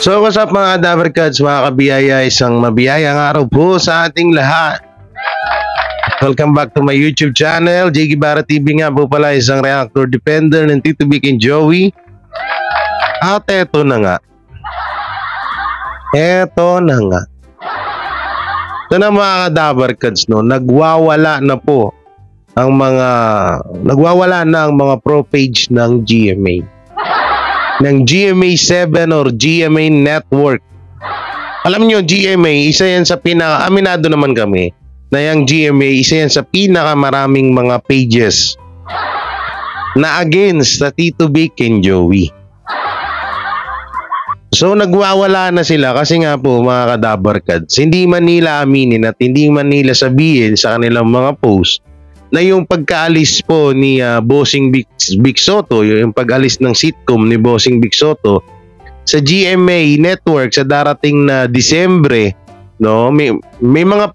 So what's up mga Dabarkads, mga kabiyaya, isang mabiyayang araw po sa ating lahat. Welcome back to my YouTube channel, J. Guevara TV nga po pala, isang reactor defender ng Tito Vic and Joey. At eto na nga. Ito na mga Dabarkads, no, nagwawala na ang mga pro page ng GMA. Ng GMA 7 or GMA Network. Alam nyo, GMA, isa yan sa aminado naman kami na yung GMA, isa yan sa pinakamaraming mga pages na against sa Tito Vic and Joey. So nagwawala na sila kasi nga po mga Kadabarkads, hindi man nila aminin at hindi man nila sabihin sa kanilang mga post na yung pagkaalis po ni Bossing Vic Soto, yung pag-alis ng sitcom ni Bossing Vic Soto sa GMA Network sa darating na Disyembre, no? May mga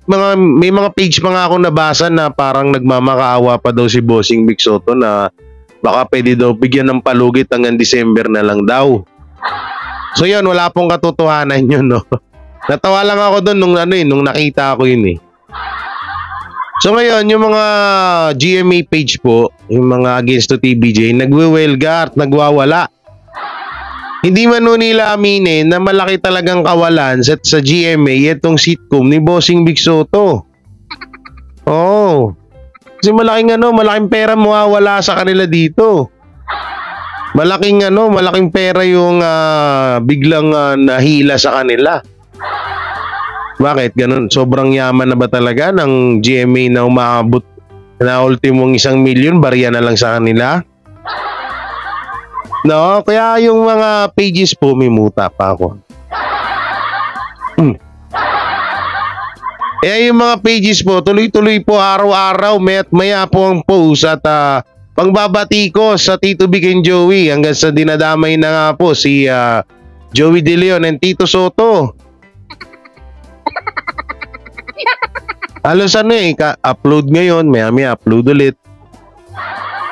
page pa nga ako nabasa na parang nagmamakaawa pa daw si Bossing Vic Soto na baka pwede daw bigyan ng palugit hanggang December na lang daw. So yun, wala pong katotohanan yun, no? Natawa lang ako doon nung nakita ko yun eh. So ngayon, yung mga GMA page po, yung mga against to TVJ, nagwewelga at nagwawala. Hindi man nila aminin na malaki talagang kawalan sa GMA itong sitcom ni Bossing Vic Soto. Oh. Kasi malaking pera mawawala sa kanila dito. Malaking pera yung biglang nahila sa kanila. Bakit ganun? Sobrang yaman na ba talaga ng GMA na umaabot na ultimong 1 milyon, barya na lang sa kanila? No, kaya yung mga pages po mimuta pa ako. Kaya yung mga pages po, tuloy-tuloy po araw-araw, maya po ang post at pangbabati ko sa Tito Vic and Joey hanggang sa dinadamay na nga po si Joey De Leon and Tito Soto. Halos upload ngayon, maya upload ulit.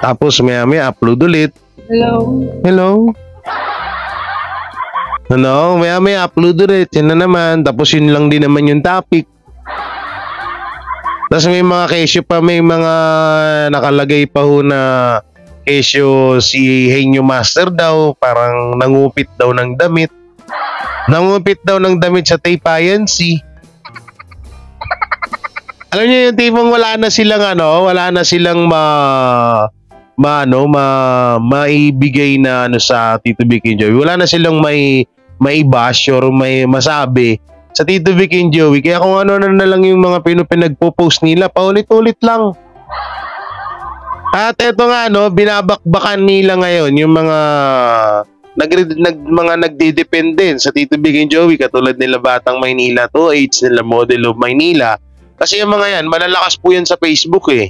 Tapos maya upload ulit. Hello. Ano, maya upload ulit. Yan na naman. Tapos yun lang din naman yung topic. Tapos may mga kesyo pa, may mga nakalagay pa ho na kesyo si Henyo Master daw. Parang nangupit daw ng damit. Sa Taypayan Sea. Alam niyo yung tipong wala na silang maibigay na sa Tito Vic and Joey. Wala na silang maibash or may masabi sa Tito Vic and Joey. Kaya kung ano na lang yung mga pinagpo-post nila, paulit-ulit lang. At eto nga binabakbakan nila ngayon yung mga nagdidepende sa Tito Vic and Joey, katulad nila Batang Maynila 2H, nila Model of Maynila. Kasi yung mga yan, malalakas po yan sa Facebook eh.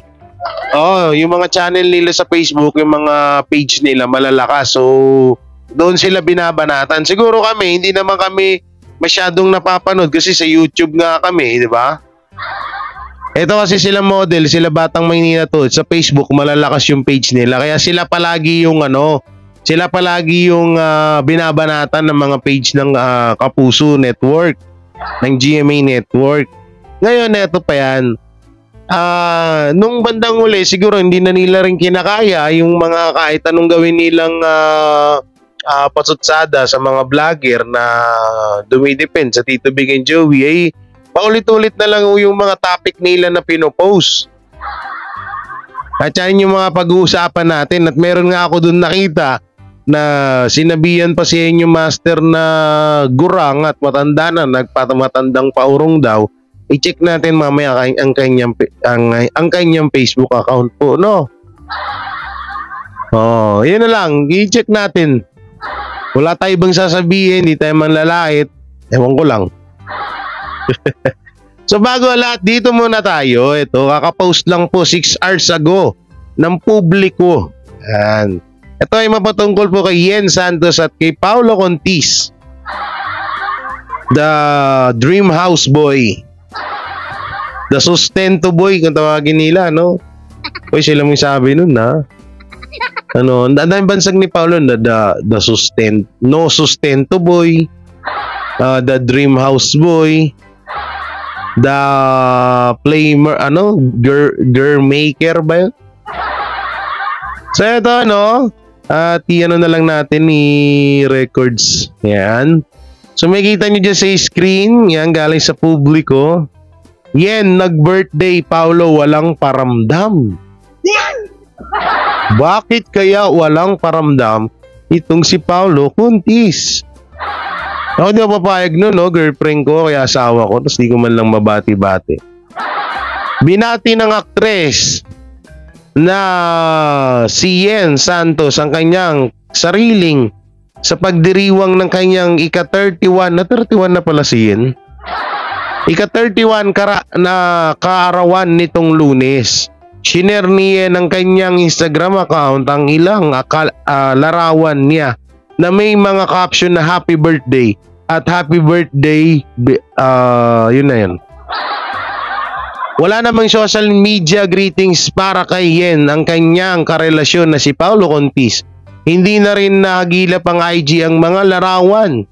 Yung mga channel nila sa Facebook, yung mga page nila malalakas. So, doon sila binabanatan. Siguro kami, hindi naman kami masyadong napapanood kasi sa YouTube nga kami, di ba? Ito kasi sila Model, sila Batang Maynila to, sa Facebook malalakas yung page nila. Kaya sila palagi yung binabanatan ng mga page ng Kapuso Network, ng GMA Network. Ngayon, eto pa yan. Nung bandang uli, siguro hindi na nila rin kinakaya yung mga kahit anong gawin nilang pasutsada sa mga vlogger na dumidepend sa Tito Vic and Joey. Paulit-ulit na lang yung mga topic nila na pinopost. At yan yung mga pag-uusapan natin. At meron nga ako dun nakita na sinabihan pa si Henyo Master na gurang at matanda na, nagpatamatandang paurong daw. I-check natin mamaya ang kanyang Facebook account po, no? Yun na lang. I-check natin. Wala tayo bang sasabihin, hindi tayo manlalait. Ewan ko lang. So bago lahat, dito muna tayo. Ito, kakapost lang po 6 hours ago ng publiko. Yan. Ito ay mapatungkol po kay Yen Santos at kay Paulo Contis. The Dream House Boy. The Sustento Boy kung tawagin nila, no? Uy, sila mong sabi nun, ha? Ang daming bansag ni Paulo na no Sustento Boy. The Dream House Boy, the Flamer, girl maker ba yun? So ito at ano na lang natin ni records. Yan. So makikita nyo dyan sa screen, yan galing sa publiko. Yan, nag-birthday Paulo, walang paramdam. Bakit kaya walang paramdam itong si Paulo Kuntis? Ako di ako papayag nun, girlfriend ko, kaya asawa ko, tapos di ko man lang mabati-bati. Binati ng aktres na si Yen Santos ang kanyang sariling sa pagdiriwang ng kanyang ika-31, na 31 na pala si Yen. Ika-31 na kaarawan nitong Lunes. Shiner niya ng kanyang Instagram account ang ilang larawan niya na may mga caption na happy birthday at happy birthday yun na yun. Wala namang social media greetings para kay Yen ang kanyang karelasyon na si Paulo Contis. Hindi na rin nagilap ang IG ang mga larawan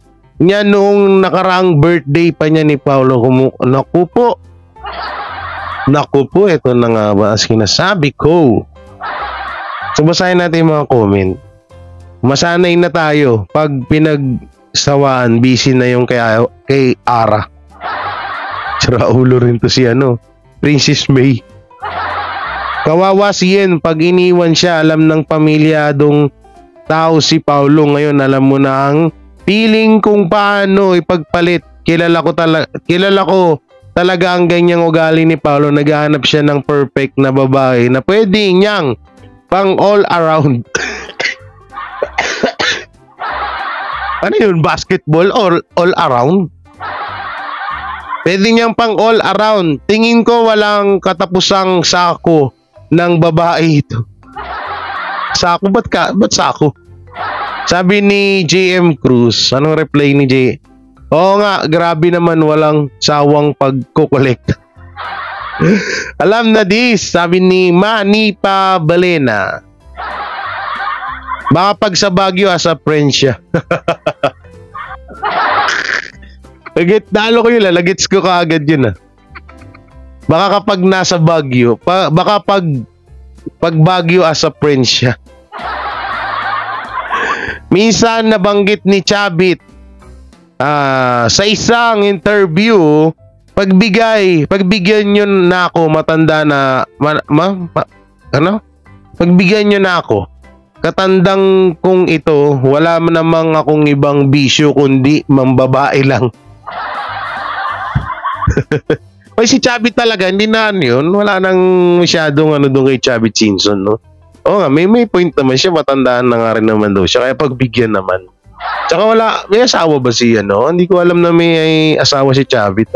niya noong nakaraang birthday pa niya ni Paulo. Naku po, ito na nga ba as kinasabi ko. So basahin natin yung mga comment. Masanay na tayo pag pinagsawaan, busy na yung kay Ara. Sira ulo rin to si Princess May. Kawawa si Yen pag iniwan siya, alam ng pamilyadong tao si Paulo. Ngayon alam mo na ang feeling kung paano ipagpalit. Kilala ko talaga ang ganyang ugali ni Paulo. Naghahanap siya ng perfect na babae na pwede niyang pang all around. Ano yun? Basketball or all around? Pwede niyang pang all around. Tingin ko walang katapusang sako ng babae ito. Sako? Ba't sako? Sabi ni JM Cruz. Anong reply ni J? Oo nga, grabe naman, walang sawang pagkukolekta. Alam na this, sabi ni Manny Pabalena. Baka pag sa Baguio asa friend siya. Dalo ko yun, lagits ko kaagad yun. Baka kapag nasa Baguio, baka pag Baguio asa friend siya. Minsan nabanggit ni Chabit sa isang interview, pagbigyan nyo na ako, matanda na, pagbigyan nyo na ako, katandang kong ito, wala namang akong ibang bisyo kundi mambabae lang. Ay, si Chabit talaga, hindi na yun, wala nang masyadong doon kay Chabit Simpson, no? Oo nga, may point naman siya, matandaan na nga rin naman daw siya, kaya pagbigyan naman. Tsaka may asawa ba siya, no? Hindi ko alam na may asawa si Chavit,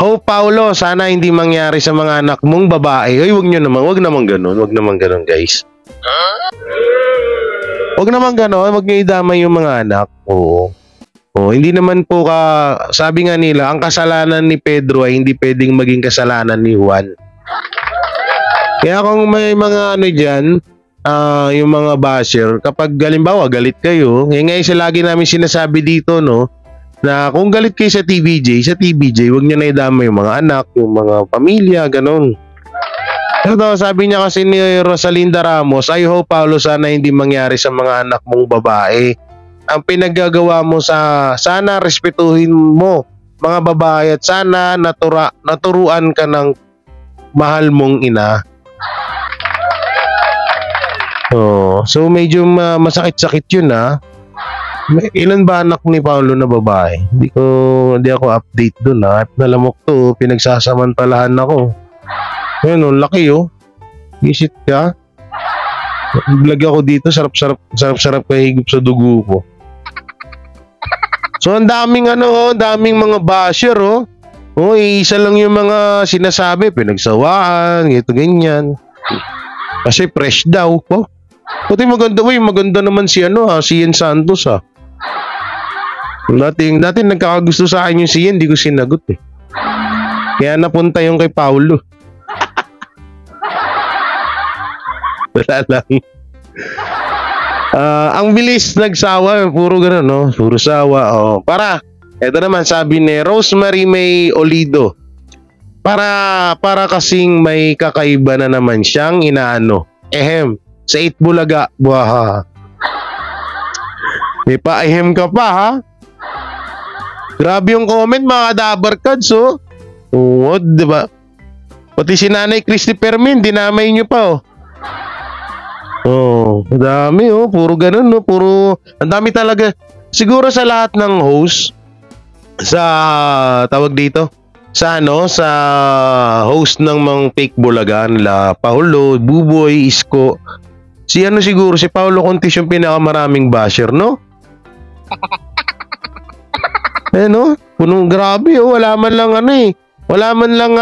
Oh, Paulo, sana hindi mangyari sa mga anak mong babae. Ay, wag naman ganun, guys. Wag naman ganun, wag niyo idamay yung mga anak. Oo. Hindi naman po sabi nga nila, ang kasalanan ni Pedro ay hindi pwedeng maging kasalanan ni Juan. Kaya kung may mga dyan, yung mga basher, kapag halimbawa galit kayo, ngayon sa lagi namin sinasabi dito, no, na kung galit kayo sa TVJ, wag niyo na idama yung mga anak, yung mga pamilya, ganun. Ito, sabi niya kasi ni Rosalinda Ramos, I hope, Paulo, sana hindi mangyari sa mga anak mong babae. Ang pinaggagawa mo sana respetuhin mo mga babae at sana naturuan ka ng mahal mong ina. So medyo masakit-sakit yun, Ilan ba anak ni Paulo na babae? Hindi ako update dun, Nalamok to, pinagsasamantalahan ako. Ayun, laki Visit ka. Vlog ako dito, sarap kahigop sa dugo ko. So ang daming daming mga basher, isa lang yung mga sinasabi, pinagsawaan, ganyan. Kasi fresh daw po. Pati maganda naman si Yen Santos, Dating nagkakagusto sa akin yung si Yen, hindi ko sinagot Kaya napunta yung kay Paulo. Wala lang. Ang bilis nagsawa, puro gano'n, no? Puro sawa, oh. Eto naman, sabi ni Rosemary May Olido. Para kasing may kakaiba na naman siyang inaano. Sa Itbulaga. Buha. May pa-ehem ka pa, ha? Grabe yung comment, mga Dabarkads, oh. Oo, diba? Pati si Nanay Christy Permin, dinamay nyo pa, oh. Oh, madami, oh. Puro ganun, no? Ang dami talaga. Siguro sa lahat ng host, tawag dito, sa host ng mga fake bulaga nila, Paulo, Buboy, Isko, siguro si Paulo Contis yung pinakamaraming basher, no? No? Punong grabe, oh. Wala man lang wala man lang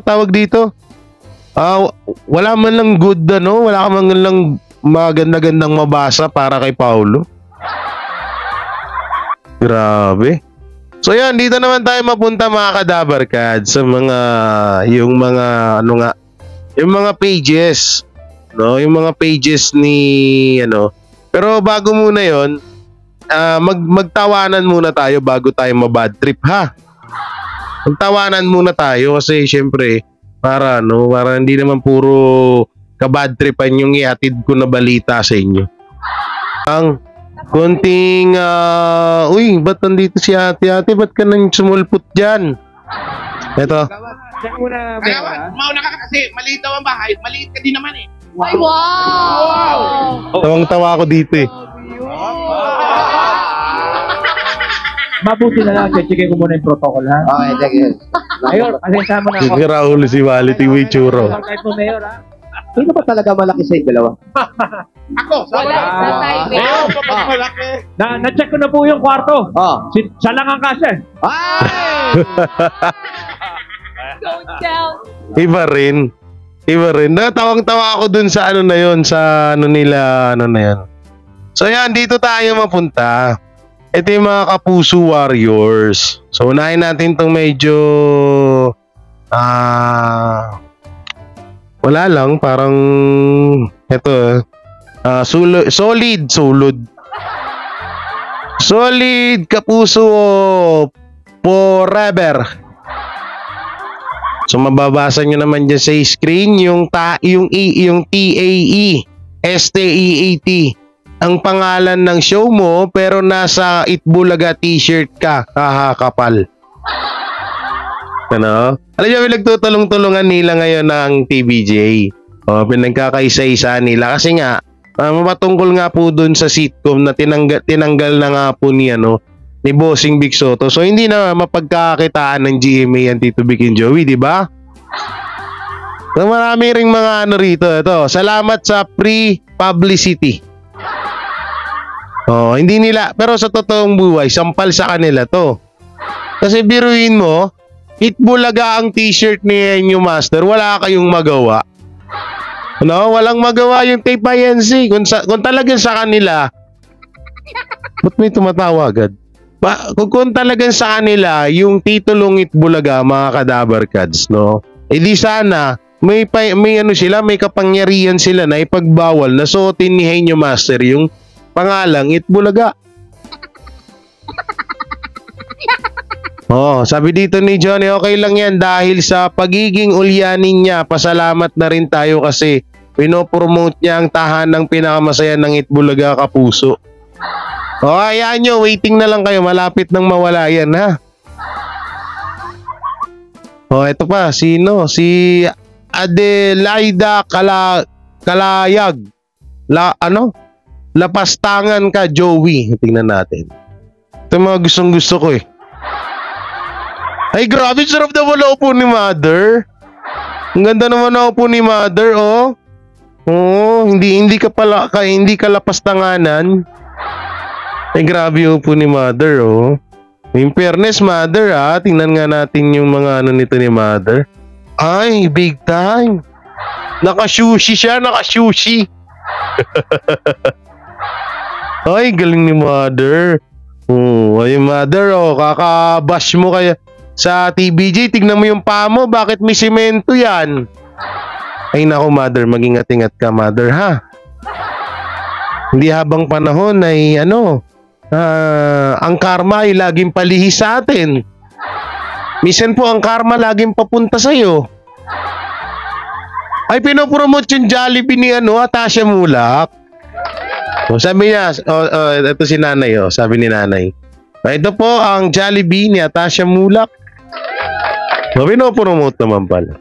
tawag dito. Wala man lang good, wala man lang maganda-gandang mabasa para kay Paulo. Grabe. So yan, dito naman tayo mapunta, mga Kadabarkad, sa yung mga pages, no? Yung mga pages ni Pero bago muna yon, magtawanan muna tayo bago tayo mabad trip, ha. Magtawanan muna tayo kasi syempre para hindi naman puro kabad tripan yung ihatid ko na balita sa inyo. Ang konting, uy, ba't nandito si ate? Ate, ba't ka nang sumulpot dyan? Eto. Mauna ka kasi maliit daw ang bahay. Maliit ka din naman eh. Ay, wow! Tawang-tawa ako dito eh. Mabuti na lang, check ko muna yung protocol, ha? Okay, sige. Ayun, pasensya mo na ako. Sige, Raul, si Wality Way Churo. Kahit mo, Mayor, ha? Sino ba talaga malaki sa dalawa? Ako. Wala sa tayo. Malaki. Na-check ko na po yung kwarto. Siya lang ang kasi. Ay! Don't tell. Iba rin. Natawang-tawa ako dun sa nila, na yan. So yan, dito tayo mapunta. Ito yung mga Kapuso Warriors. So unahin natin tong medyo wala lang, parang ito solid Kapuso forever. So mababasa nyo naman dyan sa screen yung TAE STEAT ang pangalan ng show mo, pero nasa Itbulaga t-shirt ka, kapal. Alam niyo, pinagtutulong-tulungan nila ngayon ng TVJ. Pinagkakaisa-isa nila kasi nga mapatungkol nga po dun sa sitcom na tinanggal na nga po ni Bossing Big Soto. So hindi na mapagkakitaan ng GMA ang Tito Vic and Joey, di ba? So, marami ring mga rito. Ito, salamat sa free publicity. Hindi nila, pero sa totoong buhay, sampal sa kanila to. Kasi biruin mo, Itbulaga ang t-shirt ni Enyo Master, wala kayong magawa. Walang magawa yung tape INC. Kung talagang sa kanila, ba't may tumatawa agad? Kung talagang sa kanila, yung titulong Itbulaga, mga Kadabarkads, di sana, may kapangyarihan sila na ipagbawal na suotin ni Enyo Master yung pangalang Itbulaga. Sabi dito ni Johnny, okay lang yan dahil sa pagiging ulyanin niya, pasalamat na rin tayo kasi pinopromote niya ang tahanang pinakamasaya ng Itbulaga Kapuso. Ayan nyo, waiting na lang kayo, malapit nang mawala yan, ha. Ito pa, sino? Si Adelaida Kalayag. Lapastangan ka, Joey. Tingnan natin. Ito mga gustong-gusto ko eh. Ay, grabe, sarap na wala upo ni Mother. Ang ganda naman na upo ni Mother, oh. Hindi ka lapastanganan. Ay, grabe upo ni Mother, oh. In fairness, Mother, tingnan nga natin yung mga nito ni Mother. Ay, big time. Naka-sushi siya, naka-sushi. Ay, galing ni Mother. Ay, Mother, kakabash mo kaya sa TBJ. Tignan mo yung paa mo, bakit may simento yan? Ay, nako, Mother, mag-ingat-ingat ka, Mother, ha? Hindi habang panahon ay ang karma ay laging palihis sa atin. Minsan po ang karma laging papunta sa'yo. Ay pinopromote yung Jollibee ni Atasha Mulak. Sabi niya, ito si nanay, sabi ni nanay. Ito po ang Jollibee ni Atasha Mulak. Pinopromote naman pala.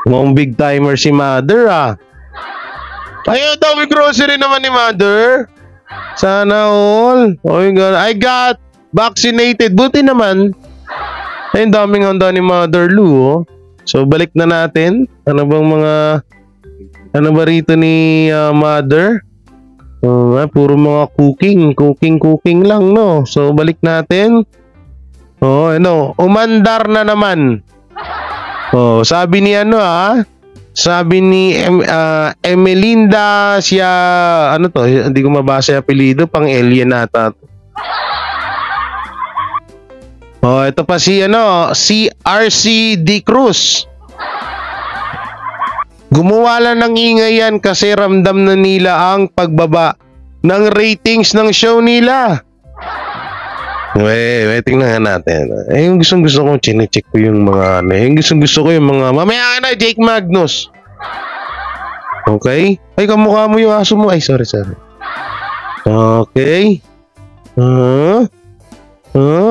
Mukhang big timer si Mother Ayun daw, may grocery naman ni Mother. Sana all. Oh my God. I got vaccinated. Buti naman. Ayun, daming handa ni Mother Lou. So, balik na natin. Ano ba rito ni Mother? Puro mga cooking lang, no? So, balik natin. Umandar na naman. Sabi ni sabi ni Emelinda siya, hindi ko mabasa yung apelido, pang alien ata. Ito pa si RC D. Cruz. Gumawa lang ng ingay yan kasi ramdam na nila ang pagbaba ng ratings ng show nila. Tingnan natin. Yung gusto ko, chinecheck ko yung mga yung gusto ko yung mga, mamaya ka na, Jake Magnus. Okay? Ay, kamukha mo yung aso mo. Ay, sorry. Okay.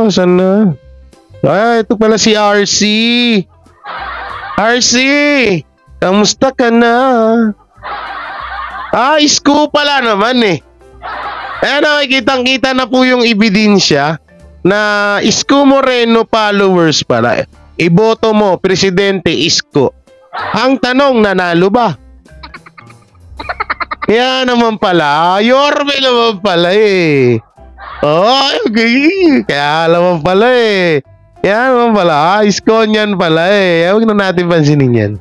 Saan na? Ito pala si RC. RC! Kamusta ka na? Isko pala naman kitang-kita na po yung ebidensya na Isko Moreno followers pala. Iboto mo, Presidente Isko. Ang tanong, nanalo ba? Kaya naman pala, Yorme naman pala okay. Kaya naman pala Kaya naman pala, Isko niyan pala Huwag na natin pansinin yan.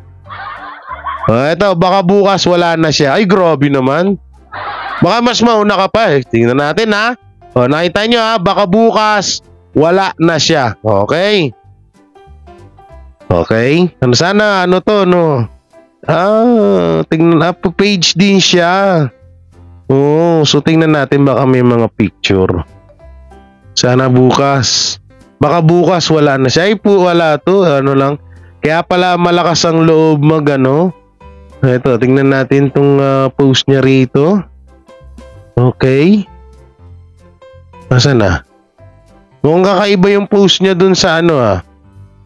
Ito, baka bukas wala na siya. Ay, grabe naman. Baka mas mauna ka pa Tingnan natin nakita nyo baka bukas wala na siya. Okay? Okay? Sana tingnan page din siya. So tingnan natin baka may mga picture. Sana bukas. Baka bukas wala na siya. Ay po, wala to. Lang. Kaya pala malakas ang loob Ito, tingnan natin tong post niya rito. Okay. Nasaan na? Mukhang kakaiba yung post niya dun sa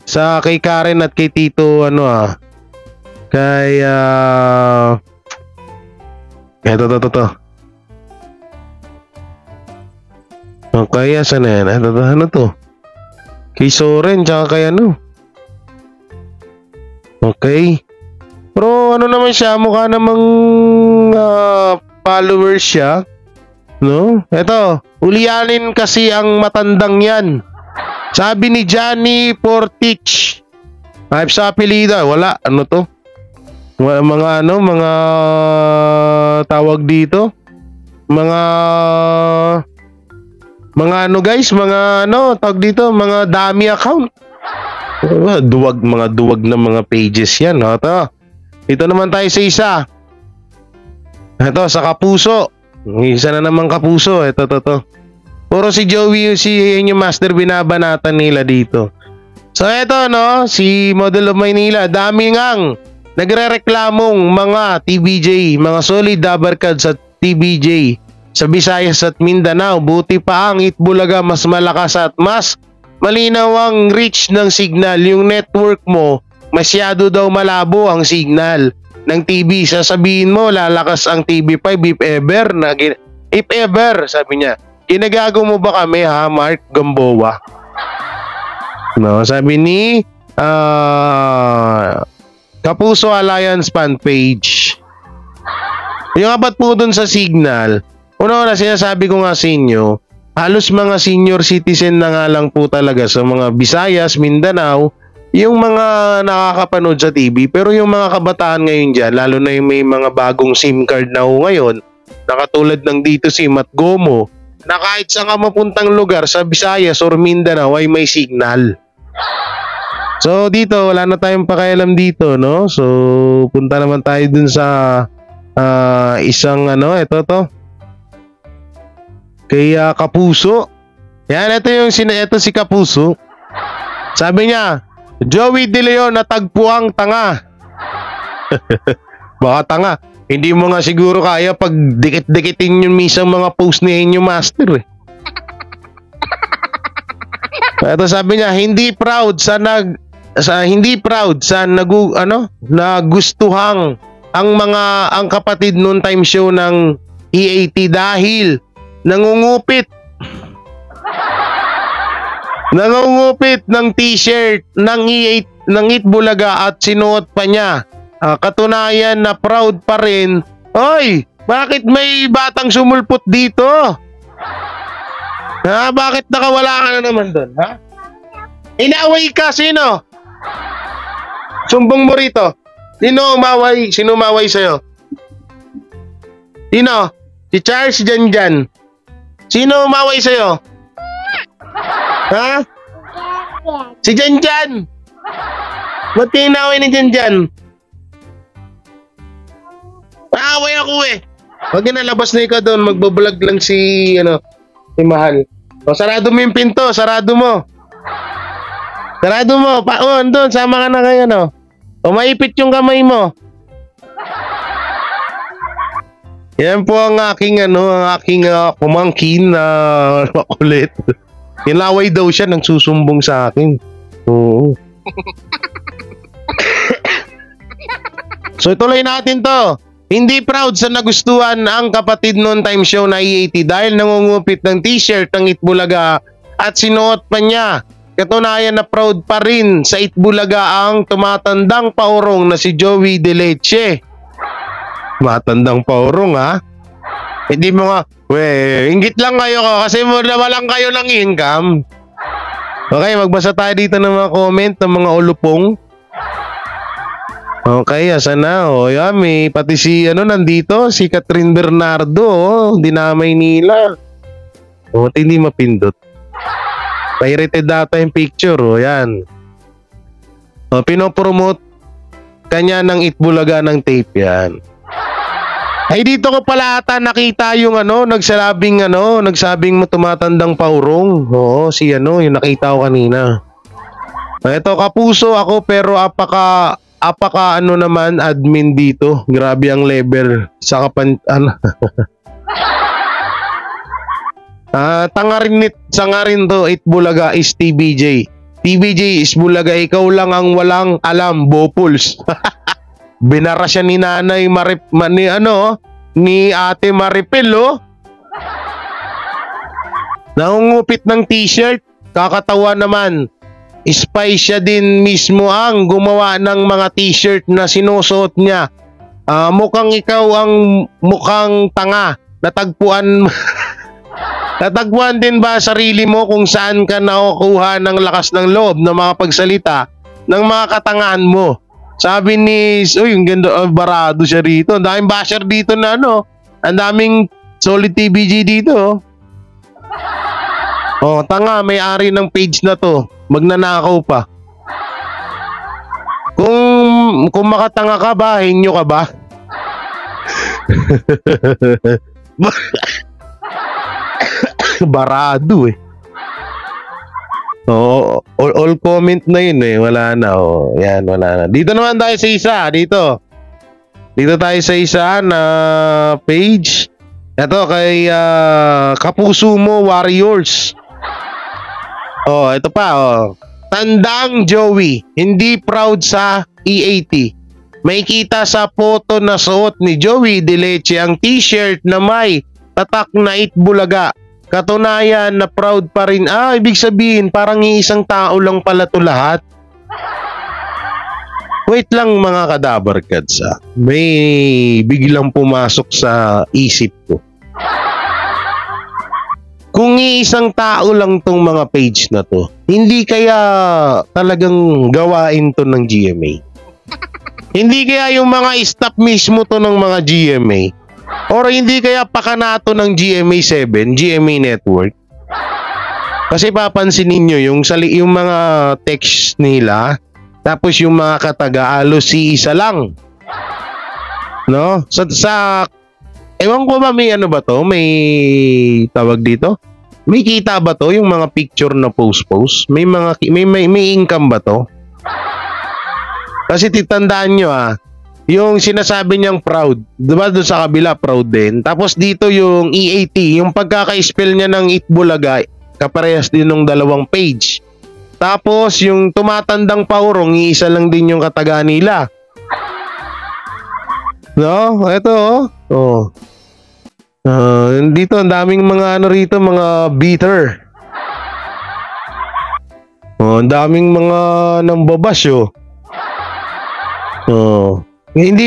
sa kay Karen at kay Tito kay ito. Okay, saan na yan? Ano to? Kay Soren tsaka kay Okay. Pero naman siya, mukha namang followers siya. No? Ito, ulianin kasi ang matandang yan. Sabi ni Johnny Portich. Sa apelido, wala. Ano to? Mga tawag dito? Mga guys, tawag dito, mga dummy account. Mga duwag na mga pages yan. Ito naman tayo sa isa. Ito, sa Kapuso. Isa na naman Kapuso. Ito. Puro si Joey, yung master binabanatan nila dito. So, ito, si Model of Maynila. Dami ngang nagre-reklamong mga TBJ, mga solid dabarkad sa TBJ sa Visayas at Mindanao. Buti pa ang Itbulaga mas malakas at mas malinaw ang reach ng signal. Yung network mo, masyado daw malabo ang signal ng TV. Sasabihin mo, lalakas ang TV5 if ever, sabi niya. Ginagago mo ba kami Mark Gamboa? Sabi ni Kapuso Alliance fan page. Yung abat po dun sa signal, una sinasabi ko nga sa inyo, halos mga senior citizen na nga lang po talaga sa mga Visayas, Mindanao, yung mga nakakapanood sa TV. Pero yung mga kabataan ngayon dyan, lalo na yung may mga bagong SIM card na ngayon, nakatulad ng dito si Matgomo, na kahit saan ka mapuntang lugar sa Visayas or Mindanao ay may signal. So dito, wala na tayong pakialam dito, no? So punta naman tayo dun sa isang ano, ito to. Kay Kapuso. Yan, ito si Kapuso. Sabi niya, Joey De Leon natagpuang tanga. Baka tanga. Hindi mo nga siguro kaya pag dikit-dikitin yung misang mga post ni Enyo Master eh. Ito sabi niya, hindi proud sa nagustuhang ang kapatid noon time show ng EAT dahil nangungupit ng t-shirt ng Eat Bulaga at sinuot pa niya. Katunayan na proud pa rin. Oy, bakit may batang sumulpot dito? Bakit nakawala ka na naman doon, ha? Inaaway ka, sino? Sumbong mo rito. Sino umaway sa'yo? Sino? Si Charles Janjan. Sino umaway sa'yo? Ha? Si Janjan. Ba't tinaway ni Janjan? Maaway ako eh. Huwag nalabas na ikaw doon. Magbablog lang si Mahal. O, sarado mo yung pinto. Sarado mo. Doon, sama ka na kayo, no? O, maipit yung kamay mo. Yan po ang aking pumangkin na makulit. Inaway daw siya nang susumbong sa akin. Oo. So, ituloy natin to. Hindi proud sa nagustuhan ang kapatid noon time show na EAT dahil nangungupit ng t-shirt ng Itbulaga at sinuot pa niya. Katunayan na proud pa rin sa Itbulaga ang tumatandang paurong na si Joey De Leche. Tumatandang paurong, ha? Hindi mo nga, inggit lang kayo kasi walang kayo ng income. Okay, magbasa tayo dito ng mga comment ng mga ulupong. Okay, asan na? O, yan, pati si, nandito, si Catherine Bernardo, dinamay nila. O, hindi mapindot. Pirated data yung picture, o, yan. O, pinopromote kanya ng Itbulaga ng tape, yan. Ay, dito ko pala ata nakita yung, nagsabing mo tumatandang paurong. Oo, si, yung nakita ko kanina. Ito, Kapuso ako, pero apaka naman admin dito. Grabe ang level sa tanga rin to. Itbulaga is TBJ. TBJ is Bulaga, ikaw lang ang walang alam, Bopuls. Binara siya ni Nanay ni Ate Maripel, oh. Nangungupit ng t-shirt, kakatawa naman. Spy siya din mismo ang gumawa ng mga t-shirt na sinusuot niya. Mukhang ikaw ang mukhang tanga. Natagpuan din ba sarili mo kung saan ka nakukuha ng lakas ng loob na mga pagsalita ng mga katangahan mo? Sabi ni, yung ganda, barado siya rito. Ang daming basher dito na ang daming solid TBG dito. Oh, tanga, may-ari ng page na to. Magnanakaw pa. Kung makatanga ka ba, hinyo ka ba? Barado eh. Oo, all comment na yun eh. Wala na. Oh. Yan, wala na. Dito naman tayo sa isa. Dito tayo sa isa na page. Ito kay Kapuso mo Warriors. Oh, ito pa, oh. Tandang Joey, hindi proud sa EAT. May kita sa photo na suot ni Joey De Leche ang t-shirt na may tatak na Itbulaga. Katunayan na proud pa rin. Ibig sabihin, parang iisang tao lang pala to lahat. Wait lang mga kadabarkads, may biglang pumasok sa isip ko. Kung iisang tao lang tong mga page na to, hindi kaya talagang gawain to ng GMA? Hindi kaya yung mga staff mismo to ng mga GMA? Or hindi kaya pakanato ng GMA7, GMA Network? Kasi papansinin nyo yung mga text nila, Tapos yung mga kataga, alos si isa lang. No? Sa ewan ko ba may ano ba to? May tawag dito? May kita ba to yung mga picture na post? May mga may income ba to? Kasi titandaan nyo yung sinasabi niyang proud, diba doon sa kabila proud din. Tapos dito yung EAT, yung pagkaka-spell niya ng Itbulaga, kaparehas din ng dalawang page. Tapos yung tumatandang paurong, iisa lang din yung kataga nila. No, ito dito ang daming mga ano rito, mga beater. Ang daming mga nambabash hindi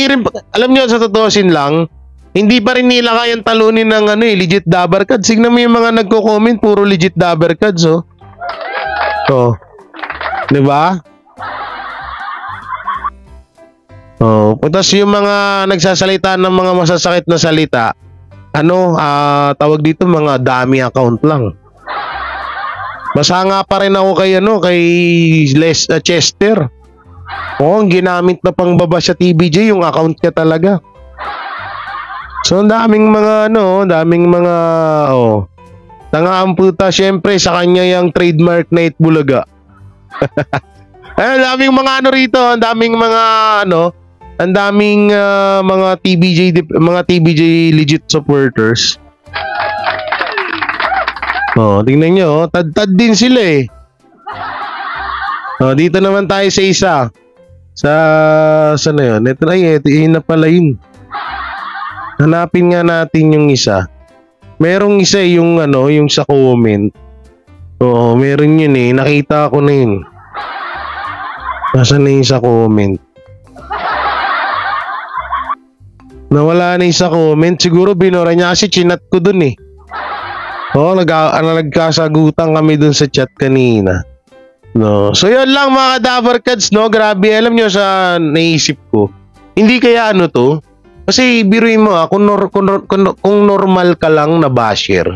rin, alam nyo sa totosin lang, hindi pa rin nila kayang talunin ng legit dabber cards. Signan mo yung mga nagko-comment, puro legit dabber cards, di ba? Tapos yung mga nagsasalita ng mga masasakit na salita, tawag dito mga dummy account lang. Basta nga pa rin ako kay Chester. Ang ginamit na pangbaba sa TBJ yung account niya talaga. So ang daming mga tangaan puta, syempre sa kanya yung trademark na Itbulaga. Ang daming mga rito, ang daming mga mga TBJ legit supporters. Tingnan nyo, tad din sila dito naman tayo sa isa. Saan na yun? Ito na pala yun. Hanapin nga natin yung isa. Merong isa yung sa comment. Meron yun nakita ko na yun. Nasaan na yung sa comment? Nawala na yung sa comment. Siguro binura niya kasi chinat ko dun nagkasagutan kami dun sa chat kanina. No. So yun lang mga Dabber Cards, grabe, alam nyo sa naisip ko. Hindi kaya to? Kasi biruin mo kung normal ka lang na basher,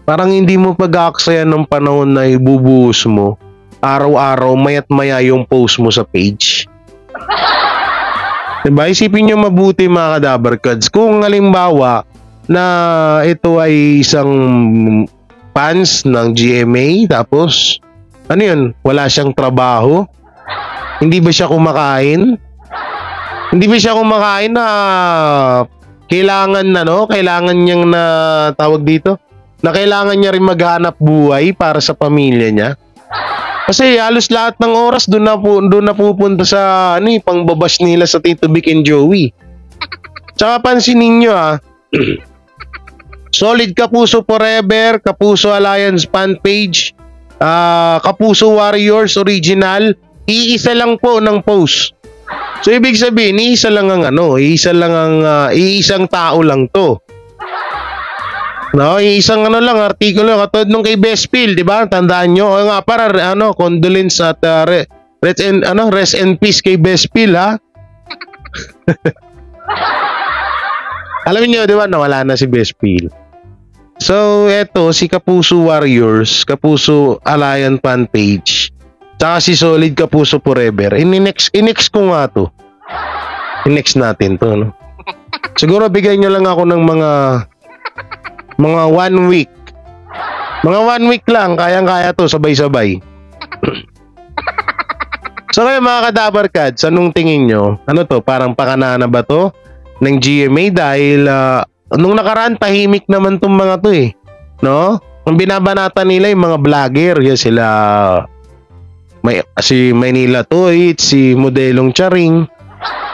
parang hindi mo pag-aaksayan ng panahon na ibubuhos mo araw-araw mayat maya yung post mo sa page. Diba? Isipin nyo mabuti mga Dabber Cards. Kung halimbawa na ito ay isang fans ng GMA, tapos wala siyang trabaho, hindi ba siya kumakain? Hindi ba siya kumakain na kailangan niyang na tawag dito, na kailangan niya rin maghanap buhay para sa pamilya niya? Kasi halos lahat ng oras doon na pupunta sa pangbabash nila sa Tito Vic and Joey. Tsaka pansinin niyo Solid Kapuso Forever, Kapuso Alliance fan page, Kapuso Warriors Original, iisa lang po ng post. So ibig sabihin, iisang tao lang to. Isang artikulo katulad nung kay Bespil, di ba? Tandaan nyo, para condolence at rest in peace kay Bespil, ha? Alam niyo, di ba, nawala na si Bespil. So, eto, si Kapuso Warriors, Kapuso Alliance fan page, tsaka si Solid Kapuso Forever. Inex ko nga to. Inex natin to, Siguro bigay nyo lang ako ng mga 1 week. Mga 1 week lang, kayang-kaya to, sabay-sabay. So, kayo mga Dabber Cards, anong tingin nyo? Parang pakanana ba to ng GMA? Dahil nung nakaraan, tahimik naman tong mga to no? Ang binabanata nila yung mga vlogger, sila si Manila Toit, si Modelong Charing,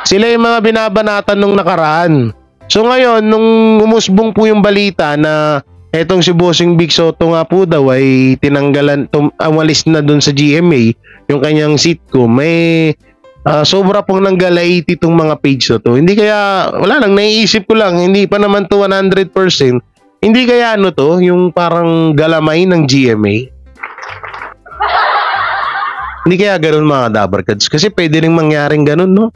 sila yung mga binabanata nung nakaraan. So ngayon, nung umusbong po yung balita na etong si Bossing Big Soto nga po daw ay tinanggalan, umalis na dun sa GMA, yung kanyang sitcom, may sobra pong nanggalaiti itong mga page na to. Hindi kaya, wala lang, naiisip ko lang, hindi pa naman to 100%, hindi kaya to, yung parang galamay ng GMA. Hindi kaya ganun mga Dabber Cards, kasi pwede rin mangyaring ganun, no?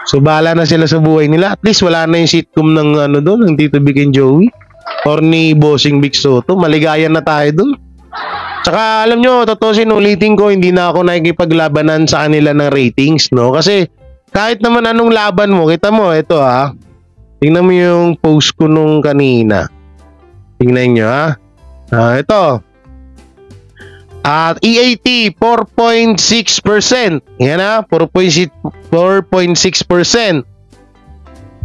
So bahala na sila sa buhay nila. At least wala na yung sitcom ng ng Tito Vic and Joey or ni Bossing Big Soto. Maligaya na tayo dun. Tsaka alam nyo, totoo sinulitin ko, hindi na ako nakikipaglabanan sa kanila ng ratings, no? Kasi kahit naman anong laban mo, kita mo, ito ha. Tingnan mo yung post ko nung kanina. Tingnan nyo ha. Ito. At EAT, 4.6%. Yan ha, 4.6%.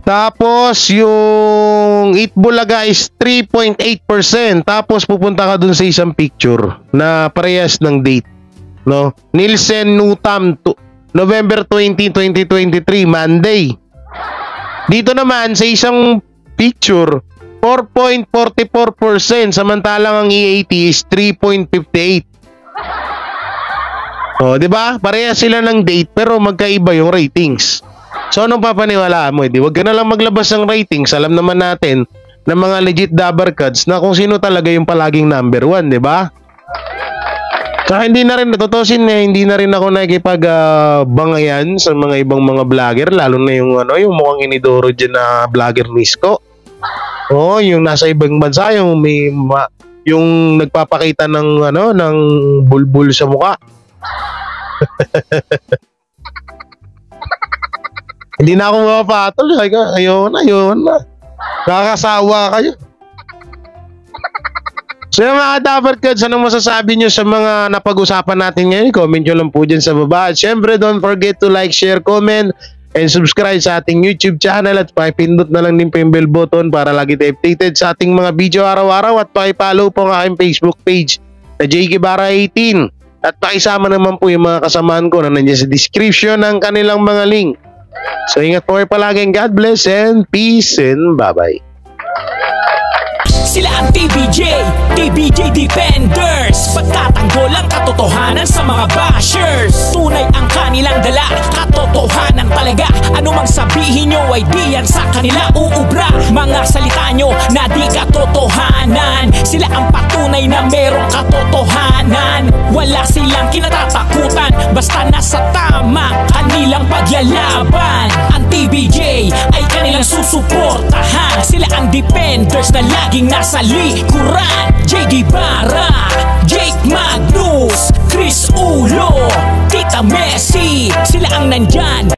Tapos yung Itbulaga is 3.8%. Tapos pupunta ka dun sa isang picture na parehas ng date, no? Nielsen Nutam November 20, 2023, Monday. Dito naman sa isang picture 4.44%, samantalang ang EAT is 3.58. Oh, 'di ba? Parehas sila ng date pero magkaiba yung ratings. So anong papaniwalaan mo? Wag ka na lang maglabas ng ratings. Alam naman natin na mga legit Dabarkads na kung sino talaga yung palaging number 1, di ba? Saka hindi na rin, natutusin na hindi na rin ako nakikipag-bangayan sa mga ibang mga vlogger, lalo na yung yung mukhang inidoro dyan na vlogger Nisco. Oh, yung nasa ibang bansa, yung nagpapakita ng ng bulbul sa mukha. Hindi na ako mapapatol. Ayun na. Kakasawa kayo. So yung mga Dabarkads, anong masasabi nyo sa mga napag-usapan natin ngayon? Comment nyo lang po dyan sa baba. At syempre, don't forget to like, share, comment, and subscribe sa ating YouTube channel. At pakipindot na lang din po yung bell button para lagi tayo updated sa ating mga video araw-araw. At pakipollow po ang aking Facebook page na JKibarra18. At pakisama naman po yung mga kasamaan ko na nandiyan sa description ng kanilang mga link. So ingat po kayo palagi, God bless and peace and bye-bye. Sila ang TBJ Defenders. Pagtatanggol ang katotohanan sa mga bashers. Tunay ang kanilang dala, katotohanan talaga. Ano mang sabihin nyo ay di yan sa kanila uubra. Mga salita nyo na di katotohanan. Sila ang patunay na merong katotohanan. Wala silang kinatatakutan, basta nasa tama kanilang paglalaban. Ang TBJ ay kanilang susuportahan. Sila ang defenders na laging nasa likuran. JD Barra, Jake Magnus, Chris Ulo, Tita Messi, sila ang nandyan.